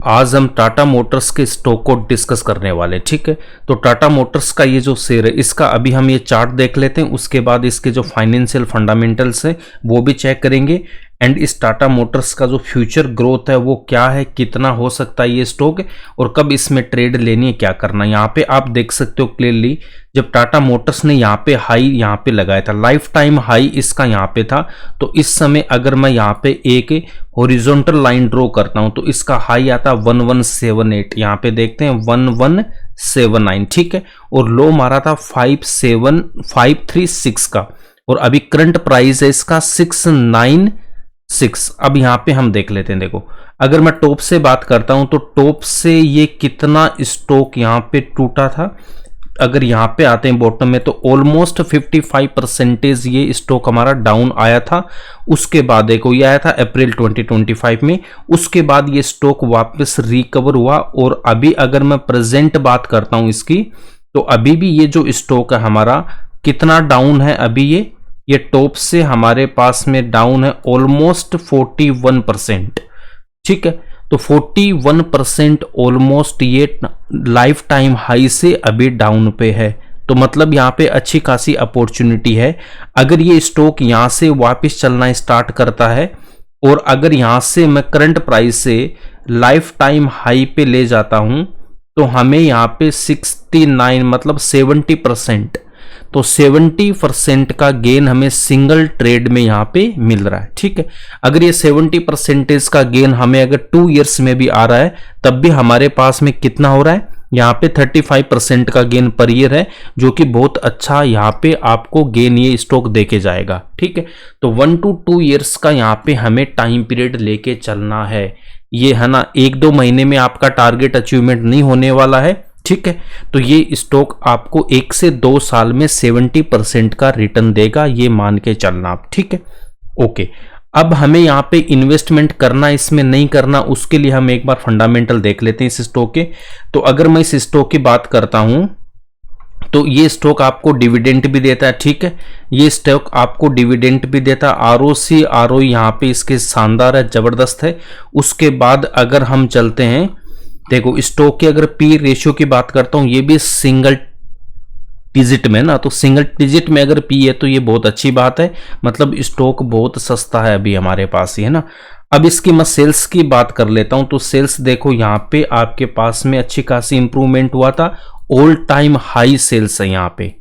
आज हम टाटा मोटर्स के स्टॉक को डिस्कस करने वाले, ठीक है। तो टाटा मोटर्स का ये जो शेयर है, इसका अभी हम ये चार्ट देख लेते हैं, उसके बाद इसके जो फाइनेंशियल फंडामेंटल्स है वो भी चेक करेंगे। एंड इस टाटा मोटर्स का जो फ्यूचर ग्रोथ है वो क्या है, कितना हो सकता है ये स्टॉक, और कब इसमें ट्रेड लेनी है, क्या करना है। यहाँ पे आप देख सकते हो क्लियरली, जब टाटा मोटर्स ने यहाँ पे हाई यहाँ पे लगाया था, लाइफ टाइम हाई इसका यहाँ पे था, तो इस समय अगर मैं यहाँ पे एक हॉरिजॉन्टल लाइन ड्रॉ करता हूँ तो इसका हाई आता 1178, यहाँ पे देखते हैं 1179, ठीक है। और लो मारा था 57536 का, और अभी करंट प्राइस है इसका 696। अब यहां पे हम देख लेते हैं, देखो अगर मैं टॉप से बात करता हूं तो टॉप से ये कितना स्टॉक यहां पे टूटा था, अगर यहां पे आते हैं बॉटम में तो ऑलमोस्ट 55% ये स्टॉक हमारा डाउन आया था। उसके बाद देखो ये आया था अप्रैल 2025 में, उसके बाद ये स्टॉक वापस रिकवर हुआ। और अभी अगर मैं प्रेजेंट बात करता हूं इसकी, तो अभी भी ये जो स्टॉक है हमारा कितना डाउन है, अभी ये टॉप से हमारे पास में डाउन है ऑलमोस्ट 41%, ठीक है। तो 41% ऑलमोस्ट ये लाइफ टाइम हाई से अभी डाउन पे है, तो मतलब यहाँ पे अच्छी खासी अपॉर्चुनिटी है। अगर ये स्टॉक यहाँ से वापस चलना स्टार्ट करता है, और अगर यहाँ से मैं करंट प्राइस से लाइफ टाइम हाई पे ले जाता हूँ, तो हमें यहाँ पे 69 मतलब 70%, तो 70% का गेन हमें सिंगल ट्रेड में यहाँ पे मिल रहा है, ठीक है। अगर ये 70% का गेन हमें अगर 2 इयर्स में भी आ रहा है, तब भी हमारे पास में कितना हो रहा है, यहाँ पे 35% का गेन पर ईयर है, जो कि बहुत अच्छा यहाँ पे आपको गेन ये स्टॉक देके जाएगा, ठीक है। तो 1 to 2 इयर्स का यहाँ पे हमें टाइम पीरियड लेके चलना है, ये है ना। 1-2 महीने में आपका टारगेट अचीवमेंट नहीं होने वाला है, ठीक है। तो ये स्टॉक आपको 1 से 2 साल में 70% का रिटर्न देगा, ये मान के चलना आप, ठीक है। ओके, अब हमें यहाँ पे इन्वेस्टमेंट करना इसमें नहीं करना, उसके लिए हम एक बार फंडामेंटल देख लेते हैं इस स्टॉक के। तो अगर मैं इस स्टॉक की बात करता हूं तो ये स्टॉक आपको डिविडेंड भी देता है, ठीक है। ये स्टॉक आपको डिविडेंड भी देता है, आरओसी आरओई यहाँ पे इसके शानदार है, जबरदस्त है। उसके बाद अगर हम चलते हैं, देखो स्टॉक की अगर पी रेशियो की बात करता हूं, ये भी सिंगल डिजिट में ना, तो सिंगल डिजिट में अगर पी है तो ये बहुत अच्छी बात है, मतलब स्टॉक बहुत सस्ता है अभी हमारे पास ही, है ना। अब इसकी मैं सेल्स की बात कर लेता हूं, तो सेल्स देखो यहाँ पे आपके पास में अच्छी खासी इंप्रूवमेंट हुआ था, ऑल टाइम हाई सेल्स है यहाँ पे।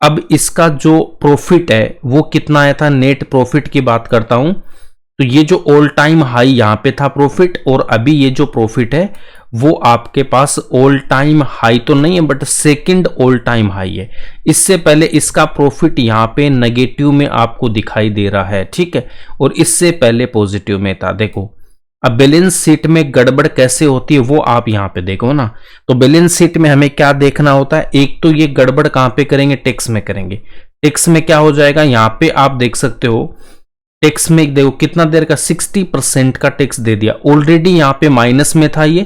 अब इसका जो प्रॉफिट है वो कितना आया था, नेट प्रॉफिट की बात करता हूं, तो ये जो ऑल टाइम हाई यहाँ पे था प्रॉफिट, और अभी ये जो प्रॉफिट है वो आपके पास ऑल टाइम हाई तो नहीं है, but second all time high है। इससे पहले इसका प्रॉफिट यहाँ पे नेगेटिव में आपको दिखाई दे रहा है, ठीक है, और इससे पहले पॉजिटिव में था। देखो अब बैलेंस शीट में गड़बड़ कैसे होती है वो आप यहाँ पे देखो ना। तो बैलेंस शीट में हमें क्या देखना होता है, एक तो ये गड़बड़ कहां पे करेंगे, टैक्स में करेंगे। टैक्स में क्या हो जाएगा, यहाँ पे आप देख सकते हो टैक्स में देखो कितना देर का 60% का टैक्स दे दिया, ऑलरेडी यहाँ पे माइनस में था ये,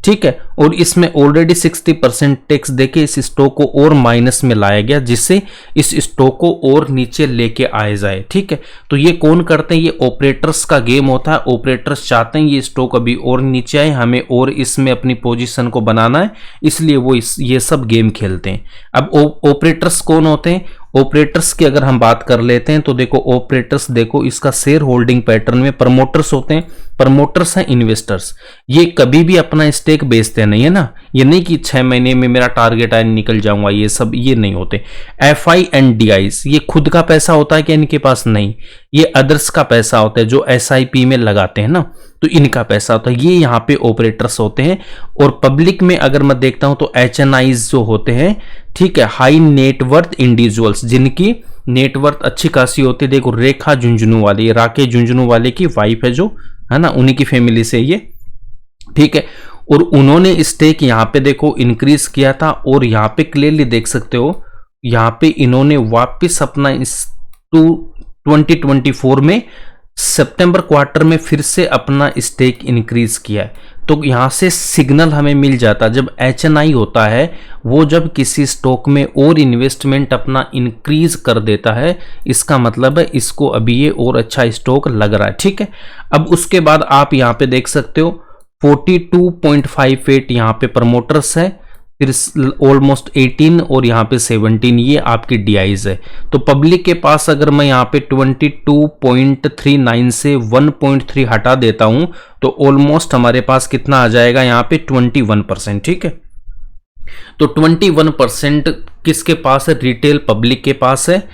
ठीक है, और इसमें ऑलरेडी 60% टैक्स देके इस स्टॉक को और माइनस में लाया गया, जिससे इस स्टॉक को और नीचे लेके आए जाए, ठीक है। तो ये कौन करते हैं, ये ऑपरेटर्स का गेम होता है। ऑपरेटर्स चाहते हैं ये स्टॉक अभी और नीचे आए, हमें और इसमें अपनी पोजीशन को बनाना है, इसलिए वो ये सब गेम खेलते हैं। अब ऑपरेटर्स कौन होते हैं, ऑपरेटर्स की अगर हम बात कर लेते हैं तो देखो ऑपरेटर्स, देखो इसका शेयर होल्डिंग पैटर्न में प्रमोटर्स होते हैं, प्रमोटर्स हैं इन्वेस्टर्स। ये कभी भी अपना स्टेक बेचते नहीं है ना, ये नहीं कि 6 महीने में मेरा टारगेट आया निकल जाऊंगा, ये सब ये नहीं होते। एफआई एंड डीआईस ये खुद का पैसा होता है कि इनके पास, नहीं, ये अदर्स का पैसा होता है जो एसआईपी में लगाते हैं ना, तो इनका पैसा होता है, ये यहाँ पे ऑपरेटर्स होते हैं। और पब्लिक में अगर मैं देखता हूं तो एचएनआईज जो होते हैं, ठीक है, हाई नेटवर्थ इंडिविजुअल्स, जिनकी नेटवर्थ अच्छी खासी होती है। देखो रेखा झुंझुनू राकेश झुंझुनू वाले की वाइफ है जो, है ना, उन्हीं की फैमिली से ये, ठीक है। और उन्होंने स्टेक यहाँ पे देखो इंक्रीज किया था, और यहाँ पे क्लियरली देख सकते हो, यहाँ पे इन्होंने वापस अपना इस 2024 में सितंबर क्वार्टर में फिर से अपना स्टेक इंक्रीज किया है। तो यहां से सिग्नल हमें मिल जाता है, जब एचएनआई होता है वो जब किसी स्टॉक में और इन्वेस्टमेंट अपना इंक्रीज कर देता है, इसका मतलब है इसको अभी ये और अच्छा स्टॉक लग रहा है, ठीक है। अब उसके बाद आप यहां पे देख सकते हो 42.58 यहाँ पे प्रमोटर्स है, फिर ऑलमोस्ट 18 और यहाँ पे 17 ये आपकी डीआईज है। तो पब्लिक के पास अगर मैं यहाँ पे 22.39 से 1.3 हटा देता हूं तो ऑलमोस्ट हमारे पास कितना आ जाएगा यहाँ पे 21%। ठीक है, तो 21% किसके पास है? रिटेल पब्लिक के पास है।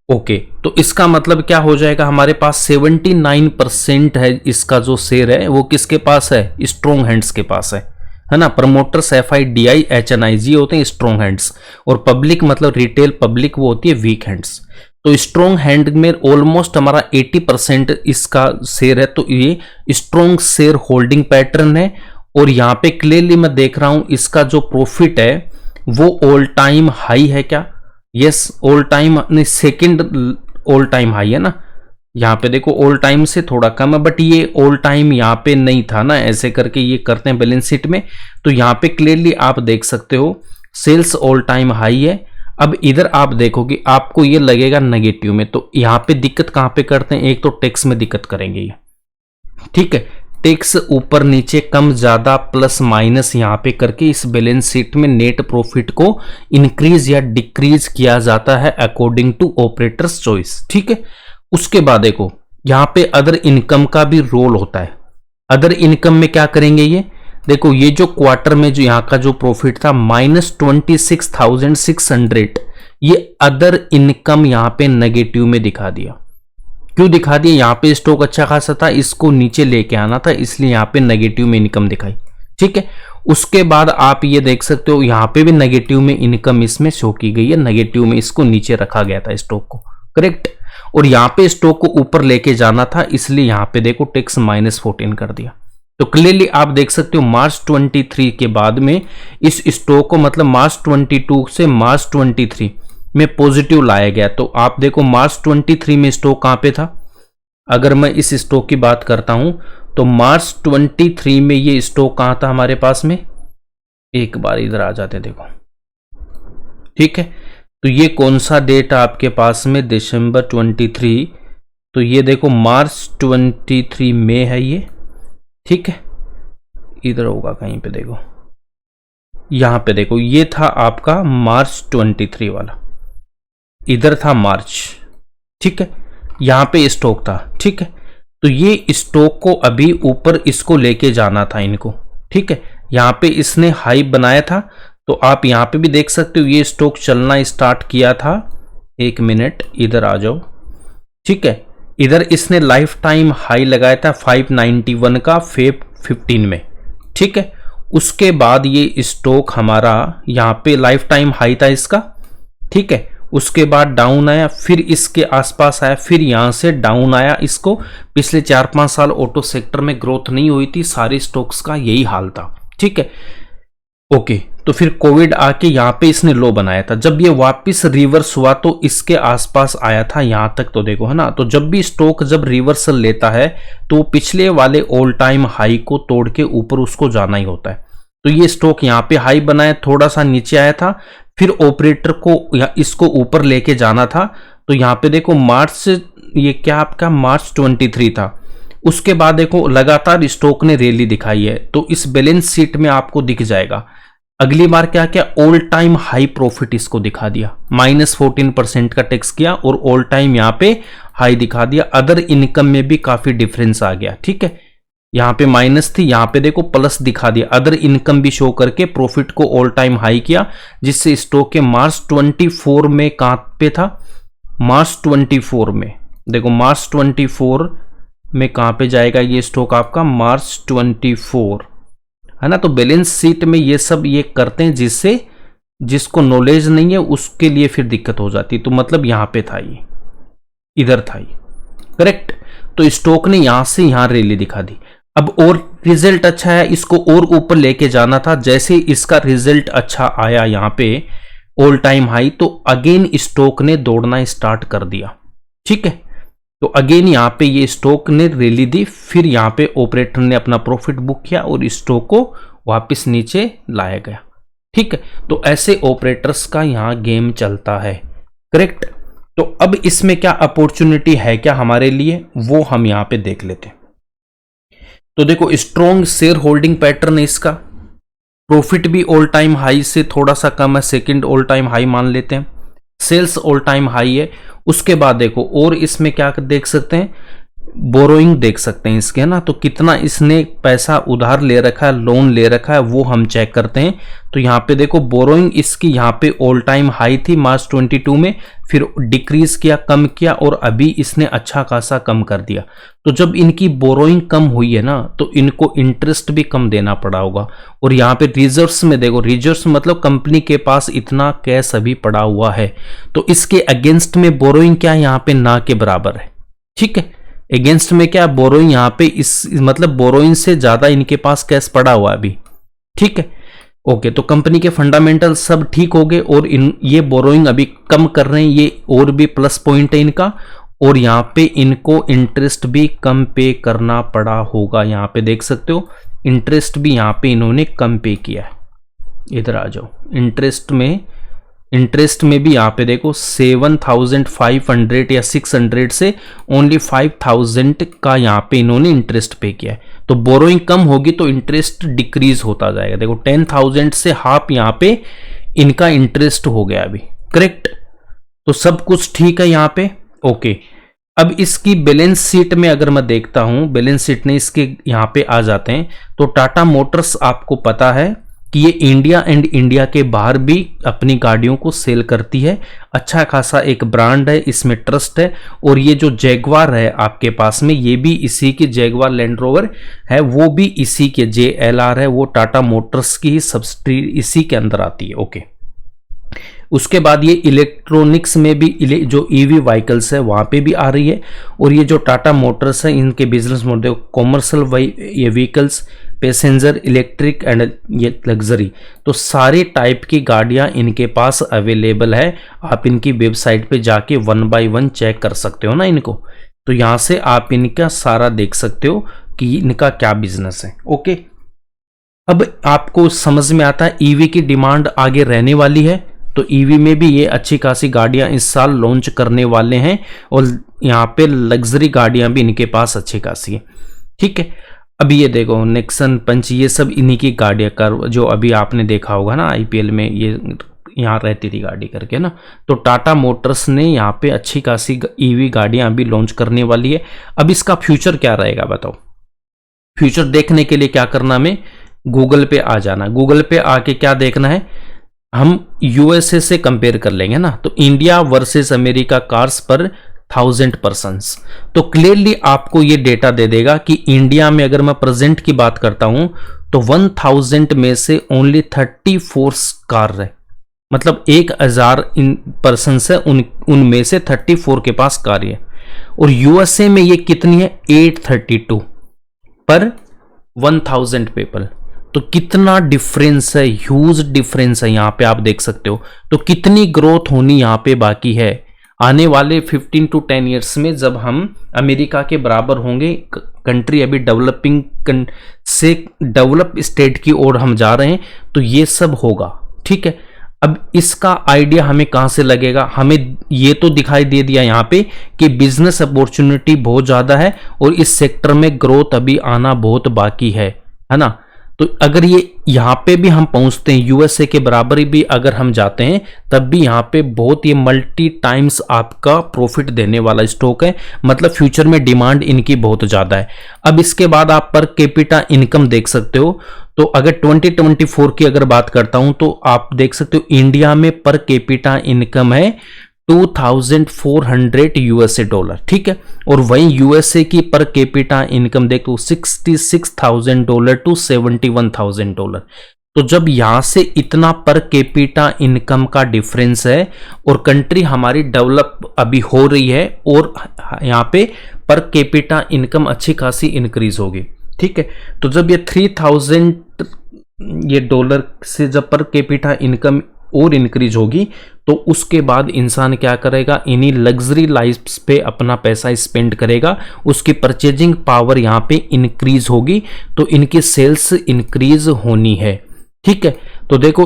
ओके, तो इसका मतलब क्या हो जाएगा? हमारे पास 79% है इसका जो शेयर है वो किसके पास है? स्ट्रॉन्ग हैंड्स के पास है ना। प्रमोटर्स FIDI HNIG होते हैं स्ट्रॉन्ग हैंड्स, और पब्लिक मतलब रिटेल पब्लिक वो होती है वीक हैंड्स। तो स्ट्रॉन्ग हैंड में ऑलमोस्ट हमारा 80% इसका शेयर है, तो ये स्ट्रॉन्ग शेयर होल्डिंग पैटर्न है। और यहाँ पे क्लियरली मैं देख रहा हूं इसका जो प्रॉफिट है वो ऑल टाइम हाई है क्या? यस, ऑल टाइम नहीं, सेकेंड ऑल टाइम हाई है ना। यहाँ पे देखो ऑल टाइम से थोड़ा कम है, बट ये ऑल टाइम यहाँ पे नहीं था ना, ऐसे करके ये करते हैं बैलेंस शीट में। तो यहाँ पे क्लियरली आप देख सकते हो सेल्स ऑल टाइम हाई है। अब इधर आप देखोगे आपको ये लगेगा नेगेटिव में, तो यहाँ पे दिक्कत कहाँ पे करते हैं? एक तो टैक्स में दिक्कत करेंगे ये, ठीक है। टैक्स ऊपर नीचे कम ज्यादा प्लस माइनस यहाँ पे करके इस बैलेंस शीट में नेट प्रॉफिट को इंक्रीज या डिक्रीज किया जाता है अकॉर्डिंग टू ऑपरेटर्स चॉइस। ठीक है, उसके बाद देखो यहाँ पे अदर इनकम का भी रोल होता है। अदर इनकम में क्या करेंगे? ये देखो, ये जो क्वार्टर में जो यहाँ का जो प्रॉफिट था -26,600, ये अदर इनकम यहाँ पे नेगेटिव में दिखा दिया। क्यों दिखा दिया? यहाँ पे स्टॉक अच्छा खासा था, इसको नीचे लेके आना था, इसलिए यहाँ पे नेगेटिव में इनकम दिखाई। ठीक है, उसके बाद आप ये देख सकते हो यहाँ पे भी नेगेटिव में इनकम इसमें शो की गई है, नेगेटिव में इसको नीचे रखा गया था स्टॉक को, करेक्ट। और यहाँ पे स्टॉक को ऊपर लेके जाना था, इसलिए यहाँ पे देखो टैक्स -14 कर दिया। तो क्लियरली आप देख सकते हो मार्च 23 के बाद में इस स्टॉक को मतलब मार्च 22 से मार्च 23 में पॉजिटिव लाया गया। तो आप देखो मार्च 23 में स्टॉक कहां पे था? अगर मैं इस स्टॉक की बात करता हूं तो मार्च 23 में ये स्टॉक कहां था हमारे पास में? एक बार इधर आ जाते देखो, ठीक है। तो ये कौन सा डेट आपके पास में? दिसंबर 23। तो ये देखो मार्च 23 में है ये, ठीक है। इधर होगा कहीं पे, देखो यहां पे देखो, ये था आपका मार्च 23 वाला, इधर था मार्च, ठीक है। यहां पे स्टॉक था, ठीक है। तो ये स्टॉक को अभी ऊपर इसको लेके जाना था इनको, ठीक है। यहां पे इसने हाई बनाया था, तो आप यहां पे भी देख सकते हो ये स्टॉक चलना स्टार्ट किया था। एक मिनट इधर आ जाओ, ठीक है। इधर इसने लाइफ टाइम हाई लगाया था 591 का फेब 15 में, ठीक है। उसके बाद ये स्टॉक हमारा यहां पे लाइफ टाइम हाई था इसका, ठीक है। उसके बाद डाउन आया, फिर इसके आसपास आया, फिर यहां से डाउन आया। इसको पिछले 4-5 साल ऑटो सेक्टर में ग्रोथ नहीं हुई थी, सारे स्टॉक्स का यही हाल था, ठीक है। ओके, तो फिर कोविड आके यहां पे इसने लो बनाया था। जब ये वापस रिवर्स हुआ तो इसके आसपास आया था यहां तक, तो देखो है ना। तो जब भी स्टॉक जब रिवर्सल लेता है तो पिछले वाले ऑल टाइम हाई को तोड़ के ऊपर उसको जाना ही होता है। तो ये स्टॉक यहाँ पे हाई बनाया, थोड़ा सा नीचे आया था, फिर ऑपरेटर को इसको ऊपर लेके जाना था। तो यहाँ पे देखो मार्च, ये क्या आपका मार्च 23 था। उसके बाद देखो लगातार स्टॉक ने रैली दिखाई है, तो इस बैलेंस शीट में आपको दिख जाएगा। अगली बार क्या क्या? ऑल टाइम हाई प्रॉफिट इसको दिखा दिया, -14% का टैक्स किया और ऑल टाइम यहाँ पे हाई दिखा दिया। अदर इनकम में भी काफी डिफरेंस आ गया, ठीक है। यहाँ पे माइनस थी, यहाँ पे देखो प्लस दिखा दिया। अदर इनकम भी शो करके प्रॉफिट को ऑल टाइम हाई किया, जिससे स्टॉक के मार्च 24 में कहां पे था? मार्च 24 में देखो, मार्च 24 में कहां पे जाएगा ये स्टॉक आपका? मार्च 24, है ना। तो बैलेंस शीट में ये सब ये करते हैं, जिससे जिसको नॉलेज नहीं है उसके लिए फिर दिक्कत हो जाती। तो मतलब यहां पे था ये, इधर था ये, करेक्ट। तो स्टॉक ने यहां से यहां रैली दिखा दी। अब और रिजल्ट अच्छा है, इसको और ऊपर लेके जाना था। जैसे इसका रिजल्ट अच्छा आया यहाँ पे ऑल टाइम हाई, तो अगेन स्टॉक ने दौड़ना स्टार्ट कर दिया, ठीक है। तो अगेन यहाँ पे ये स्टॉक ने रैली दी, फिर यहाँ पे ऑपरेटर ने अपना प्रॉफिट बुक किया और स्टॉक को वापस नीचे लाया गया, ठीक है। तो ऐसे ऑपरेटर्स का यहाँ गेम चलता है, करेक्ट। तो अब इसमें क्या अपॉर्चुनिटी है क्या हमारे लिए, वो हम यहाँ पे देख लेते हैं। तो देखो स्ट्रॉन्ग शेयर होल्डिंग पैटर्न है इसका, प्रॉफिट भी ऑल टाइम हाई से थोड़ा सा कम है, सेकंड ऑल टाइम हाई मान लेते हैं, सेल्स ऑल टाइम हाई है। उसके बाद देखो और इसमें क्या देख सकते हैं, बोरोइंग देख सकते हैं इसके, है ना, तो कितना इसने पैसा उधार ले रखा है, लोन ले रखा है, वो हम चेक करते हैं। तो यहाँ पे देखो बोरोइंग इसकी यहाँ पे ऑल टाइम हाई थी मार्च 22 में, फिर डिक्रीज किया, कम किया, और अभी इसने अच्छा खासा कम कर दिया। तो जब इनकी बोरोइंग कम हुई है ना, तो इनको इंटरेस्ट भी कम देना पड़ा होगा। और यहाँ पे रिजर्व्स में देखो, रिजर्व्स मतलब कंपनी के पास इतना कैश अभी पड़ा हुआ है, तो इसके अगेंस्ट में बोरोइंग क्या है यहाँ पे ना के बराबर है। ठीक है, अगेंस्ट में क्या बोरोइंग यहाँ पे इस मतलब बोरोइंग से ज्यादा इनके पास कैश पड़ा हुआ है अभी। ठीक है, ओके, तो कंपनी के फंडामेंटल सब ठीक हो गए और ये बोरोइंग अभी कम कर रहे हैं, ये और भी प्लस पॉइंट है इनका। और यहाँ पे इनको इंटरेस्ट भी कम पे करना पड़ा होगा, यहाँ पे देख सकते हो इंटरेस्ट भी यहाँ पे इन्होंने कम पे किया है। इधर आ जाओ, इंटरेस्ट में भी यहाँ पे देखो 7,500 या 600 से ओनली 5,000 का यहाँ पे इन्होंने इंटरेस्ट पे किया है। तो बोरोइंग कम होगी तो इंटरेस्ट डिक्रीज होता जाएगा। देखो 10,000 से हाफ यहाँ पे इनका इंटरेस्ट हो गया अभी, करेक्ट। तो सब कुछ ठीक है यहाँ पे, ओके। अब इसकी बैलेंस शीट में अगर मैं देखता हूं, बैलेंस शीट में इसके यहाँ पे आ जाते हैं, तो टाटा मोटर्स आपको पता है कि ये इंडिया एंड इंडिया के बाहर भी अपनी गाड़ियों को सेल करती है। अच्छा खासा एक ब्रांड है, इसमें ट्रस्ट है। और ये जो जैगवार है आपके पास में, ये भी इसी की, जैगवार लैंड रोवर है वो भी इसी के, JLR है वो टाटा मोटर्स की ही सब्सिडी इसी के अंदर आती है, ओके। उसके बाद ये इलेक्ट्रॉनिक्स में भी जो EV व्हीकल्स है वहां पे भी आ रही है। और ये जो टाटा मोटर्स है इनके बिजनेस मॉडल कॉमर्शियल ये व्हीकल्स, पैसेंजर, इलेक्ट्रिक एंड ये लग्जरी, तो सारे टाइप की गाड़ियां इनके पास अवेलेबल है। आप इनकी वेबसाइट पे जाके 1 बाय 1 चेक कर सकते हो ना इनको। तो यहां से आप इनका सारा देख सकते हो कि इनका क्या बिजनेस है, ओके। अब आपको समझ में आता है EV की डिमांड आगे रहने वाली है, तो EV में भी ये अच्छी खासी गाड़ियां इस साल लॉन्च करने वाले हैं। और यहाँ पे लग्जरी गाड़ियां भी इनके पास अच्छी खासी है, ठीक है। अभी ये देखो नेक्सन, पंच, ये सब इन्हीं की गाड़ियां कर, जो अभी आपने देखा होगा ना IPL में, ये यहाँ रहती थी गाड़ी करके ना। तो टाटा मोटर्स ने यहाँ पे अच्छी खासी EV गाड़ियां अभी लॉन्च करने वाली है। अब इसका फ्यूचर क्या रहेगा बताओ। फ्यूचर देखने के लिए क्या करना, हमें गूगल पे आ जाना। गूगल पे आके क्या देखना है, हम USA से कंपेयर कर लेंगे ना, तो इंडिया वर्सेस अमेरिका कार्स पर 1000 पर्सन्स। तो क्लियरली आपको ये डेटा दे देगा कि इंडिया में अगर मैं प्रेजेंट की बात करता हूं तो 1000 में से ओनली 34 कार है, मतलब 1000 पर्सन है, उनमें से 34 के पास कार है। और USA में ये कितनी है, 832 पर 1000 पीपल। तो कितना डिफरेंस है, ह्यूज डिफरेंस है, यहां पे आप देख सकते हो। तो कितनी ग्रोथ होनी यहां पे बाकी है आने वाले 15 to 10 ईयर्स में, जब हम अमेरिका के बराबर होंगे। कंट्री अभी डेवलपिंग से डेवलप स्टेट की ओर हम जा रहे हैं, तो ये सब होगा, ठीक है। अब इसका आइडिया हमें कहां से लगेगा, हमें ये तो दिखाई दे दिया यहाँ पे कि बिजनेस अपॉर्चुनिटी बहुत ज्यादा है और इस सेक्टर में ग्रोथ अभी आना बहुत बाकी है ना। तो अगर ये यहाँ पे भी हम पहुंचते हैं, USA के बराबर भी अगर हम जाते हैं, तब भी यहाँ पे बहुत ये मल्टी टाइम्स आपका प्रॉफिट देने वाला स्टॉक है। मतलब फ्यूचर में डिमांड इनकी बहुत ज़्यादा है। अब इसके बाद आप पर कैपिटा इनकम देख सकते हो। तो अगर 2024 की अगर बात करता हूं तो आप देख सकते हो इंडिया में पर कैपिटा इनकम है 2400 USA डॉलर, ठीक है। और वहीं USA की पर कैपिटा इनकम देखो $66,000 टू $71,000। तो जब यहां से इतना पर कैपिटा इनकम का डिफरेंस है और कंट्री हमारी डेवलप अभी हो रही है और यहां पे पर कैपिटा इनकम अच्छी खासी इंक्रीज होगी, ठीक है। तो जब ये 3000 ये डॉलर से जब पर कैपिटा इनकम और इंक्रीज होगी, तो उसके बाद इंसान क्या करेगा, इन्हीं लग्जरी लाइफ्स पे अपना पैसा स्पेंड करेगा, उसकी परचेजिंग पावर यहाँ पे इंक्रीज होगी, तो इनकी सेल्स इंक्रीज होनी है, ठीक है। तो देखो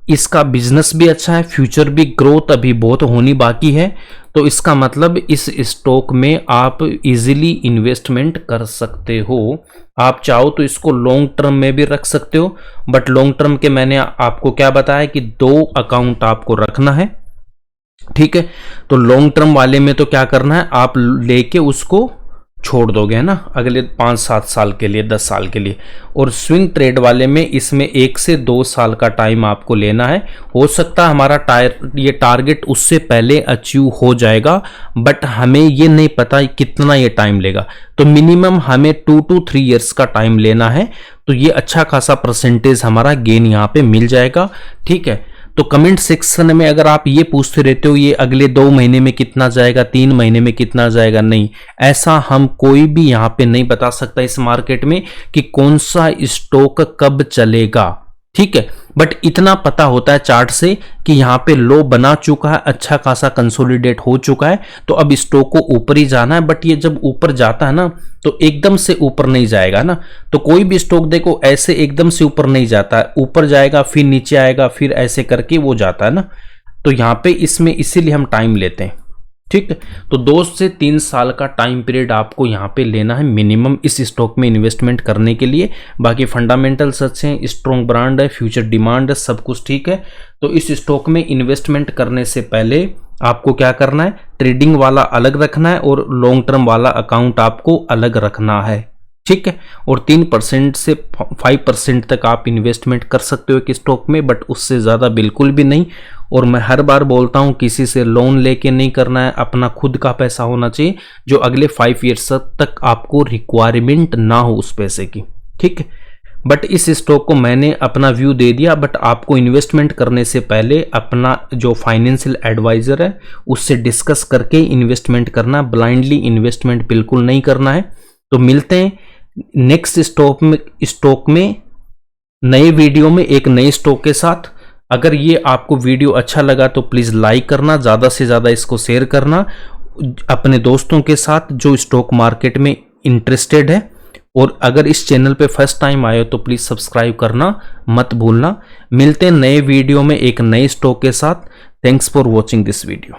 इसका बिजनेस भी अच्छा है, फ्यूचर भी, ग्रोथ अभी बहुत होनी बाकी है। तो इसका मतलब इस स्टॉक में आप इजीली इन्वेस्टमेंट कर सकते हो। आप चाहो तो इसको लॉन्ग टर्म में भी रख सकते हो, बट लॉन्ग टर्म के मैंने आपको क्या बताया कि 2 अकाउंट आपको रखना है, ठीक है। तो लॉन्ग टर्म वाले में तो क्या करना है, आप लेके उसको छोड़ दोगे, है ना, अगले 5-7 साल के लिए, 10 साल के लिए। और स्विंग ट्रेड वाले में इसमें 1 से 2 साल का टाइम आपको लेना है। हो सकता है हमारा ये टारगेट उससे पहले अचीव हो जाएगा, बट हमें ये नहीं पता कितना ये टाइम लेगा। तो मिनिमम हमें 2 to 3 ईयर्स का टाइम लेना है। तो ये अच्छा खासा परसेंटेज हमारा गेन यहाँ पे मिल जाएगा, ठीक है। तो कमेंट सेक्शन में अगर आप ये पूछते रहते हो ये अगले 2 महीने में कितना जाएगा, 3 महीने में कितना जाएगा, नहीं, ऐसा हम कोई भी यहाँ पे नहीं बता सकता इस मार्केट में कि कौन सा स्टॉक कब चलेगा, ठीक है। बट इतना पता होता है चार्ट से कि यहाँ पे लो बना चुका है, अच्छा खासा कंसोलिडेट हो चुका है, तो अब स्टॉक को ऊपर ही जाना है। बट ये जब ऊपर जाता है ना तो एकदम से ऊपर नहीं जाएगा ना। तो कोई भी स्टॉक देखो ऐसे एकदम से ऊपर नहीं जाता है, ऊपर जाएगा फिर नीचे आएगा, फिर ऐसे करके वो जाता है ना। तो यहाँ पे इसमें इसीलिए हम टाइम लेते हैं, ठीक है। तो 2 से 3 साल का टाइम पीरियड आपको यहाँ पे लेना है मिनिमम इस स्टॉक में इन्वेस्टमेंट करने के लिए। बाकी फंडामेंटल्स अच्छे हैं, स्ट्रॉन्ग ब्रांड है, फ्यूचर डिमांड है, सब कुछ ठीक है। तो इस स्टॉक में इन्वेस्टमेंट करने से पहले आपको क्या करना है, ट्रेडिंग वाला अलग रखना है और लॉन्ग टर्म वाला अकाउंट आपको अलग रखना है, ठीक है। और 3% से 5% तक आप इन्वेस्टमेंट कर सकते हो एक स्टॉक में, बट उससे ज़्यादा बिल्कुल भी नहीं। और मैं हर बार बोलता हूँ किसी से लोन लेके नहीं करना है, अपना खुद का पैसा होना चाहिए जो अगले 5 ईयर्स तक आपको रिक्वायरमेंट ना हो उस पैसे की, ठीक है। बट इस स्टॉक को मैंने अपना व्यू दे दिया, बट आपको इन्वेस्टमेंट करने से पहले अपना जो फाइनेंशियल एडवाइजर है उससे डिस्कस करके इन्वेस्टमेंट करना, ब्लाइंडली इन्वेस्टमेंट बिल्कुल नहीं करना है। तो मिलते हैं नेक्स्ट स्टॉक में नए वीडियो में एक नए स्टॉक के साथ। अगर ये आपको वीडियो अच्छा लगा तो प्लीज़ लाइक करना, ज़्यादा से ज़्यादा इसको शेयर करना अपने दोस्तों के साथ जो स्टॉक मार्केट में इंटरेस्टेड है। और अगर इस चैनल पे फर्स्ट टाइम आए हो तो प्लीज़ सब्सक्राइब करना मत भूलना। मिलते हैं नए वीडियो में एक नए स्टॉक के साथ। Thanks for watching this video.